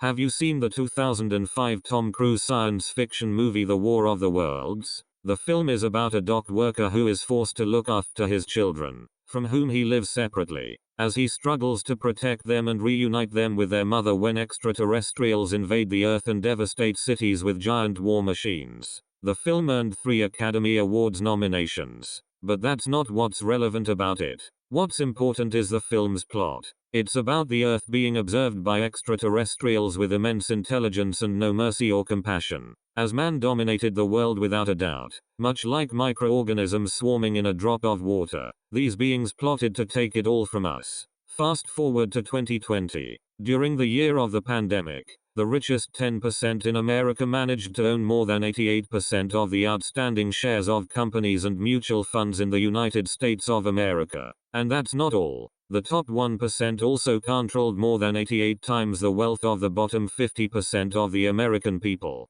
Have you seen the 2005 Tom Cruise science fiction movie The War of the Worlds? The film is about a dock worker who is forced to look after his children, from whom he lives separately, as he struggles to protect them and reunite them with their mother when extraterrestrials invade the Earth and devastate cities with giant war machines. The film earned 3 Academy Awards nominations. But that's not what's relevant about it. What's important is the film's plot. It's about the Earth being observed by extraterrestrials with immense intelligence and no mercy or compassion, as man dominated the world without a doubt. Much like microorganisms swarming in a drop of water, these beings plotted to take it all from us. Fast forward to 2020. During the year of the pandemic, the richest 10% in America managed to own more than 88% of the outstanding shares of companies and mutual funds in the United States of America. And that's not all. The top 1% also controlled more than 88 times the wealth of the bottom 50% of the American people.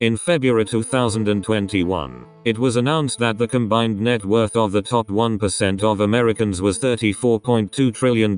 In February 2021, it was announced that the combined net worth of the top 1% of Americans was $34.2 trillion,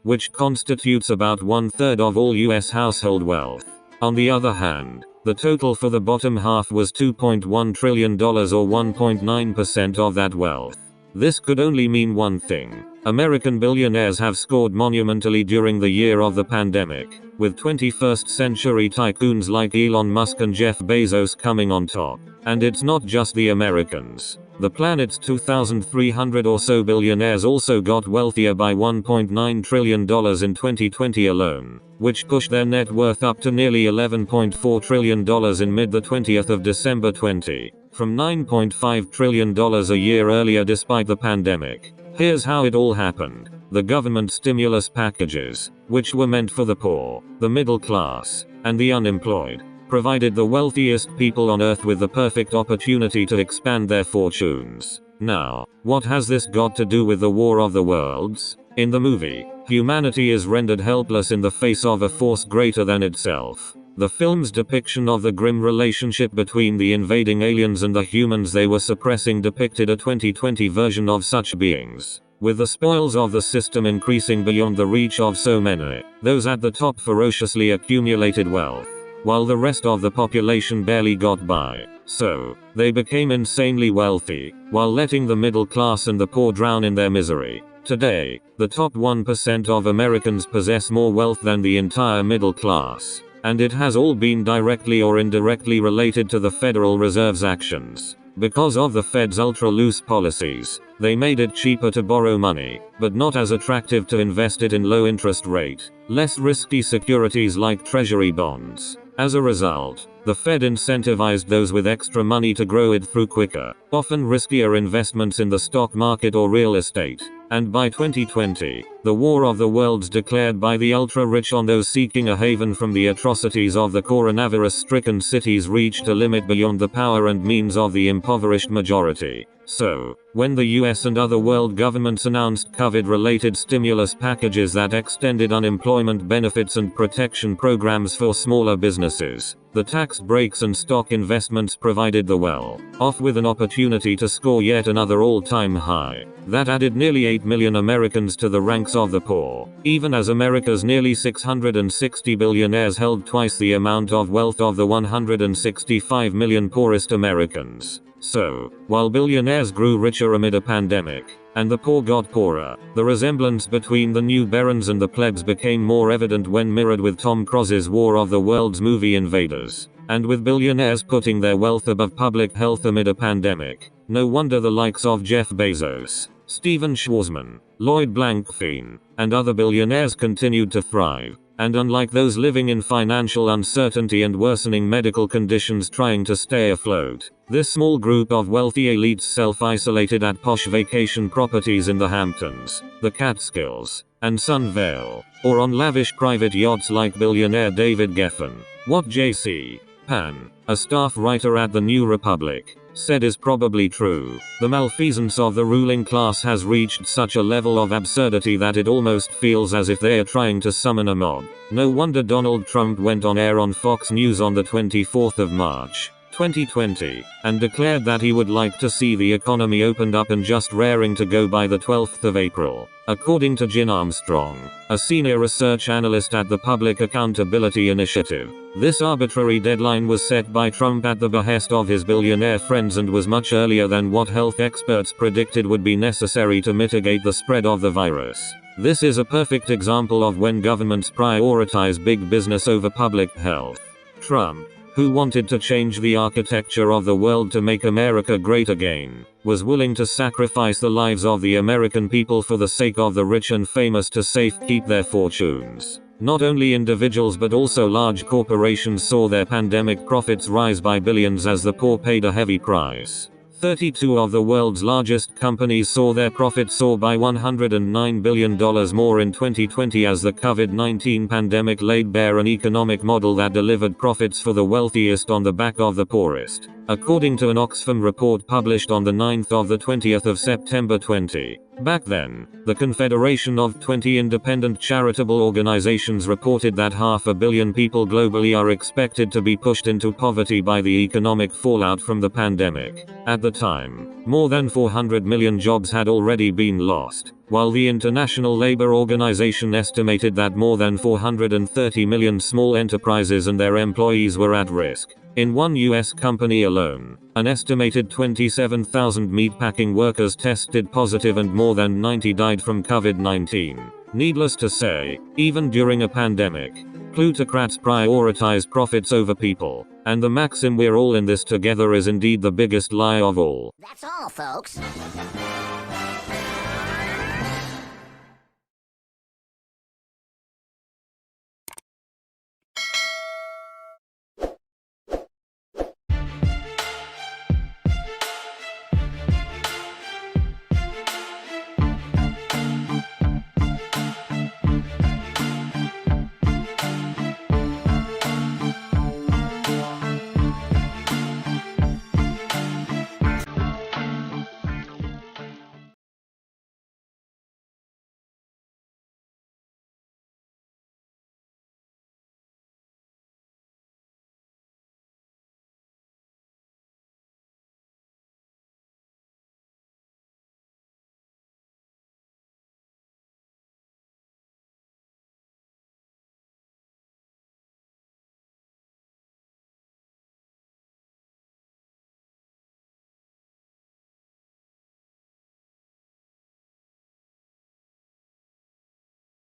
which constitutes about 1/3 of all US household wealth. On the other hand, the total for the bottom half was $2.1 trillion or 1.9% of that wealth. This could only mean one thing. American billionaires have scored monumentally during the year of the pandemic, with 21st century tycoons like Elon Musk and Jeff Bezos coming on top. And it's not just the Americans. The planet's 2,300 or so billionaires also got wealthier by $1.9 trillion in 2020 alone, which pushed their net worth up to nearly $11.4 trillion in mid-20th of December 20, from $9.5 trillion a year earlier despite the pandemic. Here's how it all happened. The government stimulus packages, which were meant for the poor, the middle class, and the unemployed, provided the wealthiest people on Earth with the perfect opportunity to expand their fortunes. Now, what has this got to do with the War of the Worlds? In the movie, humanity is rendered helpless in the face of a force greater than itself. The film's depiction of the grim relationship between the invading aliens and the humans they were suppressing depicted a 2020 version of such beings, with the spoils of the system increasing beyond the reach of so many. Those at the top ferociously accumulated wealth, while the rest of the population barely got by. So, they became insanely wealthy, while letting the middle class and the poor drown in their misery. Today, the top 1% of Americans possess more wealth than the entire middle class. And it has all been directly or indirectly related to the Federal Reserve's actions. Because of the Fed's ultra-loose policies, they made it cheaper to borrow money, but not as attractive to invest it in low-interest rate, less risky securities like treasury bonds. As a result, the Fed incentivized those with extra money to grow it through quicker, often riskier investments in the stock market or real estate. And by 2020, the War of the Worlds declared by the ultra-rich on those seeking a haven from the atrocities of the coronavirus-stricken cities reached a limit beyond the power and means of the impoverished majority. So, when the US and other world governments announced COVID-related stimulus packages that extended unemployment benefits and protection programs for smaller businesses, The tax breaks and stock investments provided the well-off with an opportunity to score yet another all-time high. That added nearly 8 million Americans to the ranks of the poor, even as America's nearly 660 billionaires held twice the amount of wealth of the 165 million poorest Americans. So, while billionaires grew richer amid a pandemic, and the poor got poorer, the resemblance between the new barons and the plebs became more evident when mirrored with Tom Cruise's War of the Worlds movie Invaders. And with billionaires putting their wealth above public health amid a pandemic, no wonder the likes of Jeff Bezos, Steven Schwarzman, Lloyd Blankfein, and other billionaires continued to thrive. And unlike those living in financial uncertainty and worsening medical conditions trying to stay afloat, this small group of wealthy elites self-isolated at posh vacation properties in the Hamptons, the Catskills, and Sunvale, or on lavish private yachts like billionaire David Geffen. What J.C. Pan, a staff writer at the New Republic, said is probably true. The malfeasance of the ruling class has reached such a level of absurdity that it almost feels as if they are trying to summon a mob. No wonder Donald Trump went on air on Fox News on the 24th of March, 2020, and declared that he would like to see the economy opened up and just raring to go by the 12th of April. According to Jen Armstrong, a senior research analyst at the Public Accountability Initiative, this arbitrary deadline was set by Trump at the behest of his billionaire friends and was much earlier than what health experts predicted would be necessary to mitigate the spread of the virus. This is a perfect example of when governments prioritize big business over public health. Trump, who wanted to change the architecture of the world to make America great again, was willing to sacrifice the lives of the American people for the sake of the rich and famous to safekeep their fortunes. Not only individuals but also large corporations saw their pandemic profits rise by billions as the poor paid a heavy price. 32 of the world's largest companies saw their profits soar by $109 billion more in 2020 as the COVID-19 pandemic laid bare an economic model that delivered profits for the wealthiest on the back of the poorest. According to an Oxfam report published on the 9th of the 20th of September 20. Back then, the Confederation of 20 independent charitable organizations reported that 500 million people globally are expected to be pushed into poverty by the economic fallout from the pandemic. At the time, more than 400 million jobs had already been lost, while the International Labour Organization estimated that more than 430 million small enterprises and their employees were at risk. In one US company alone, an estimated 27,000 meatpacking workers tested positive and more than 90 died from COVID-19. Needless to say, even during a pandemic, plutocrats prioritize profits over people, and the maxim "we're all in this together" is indeed the biggest lie of all. That's all, folks.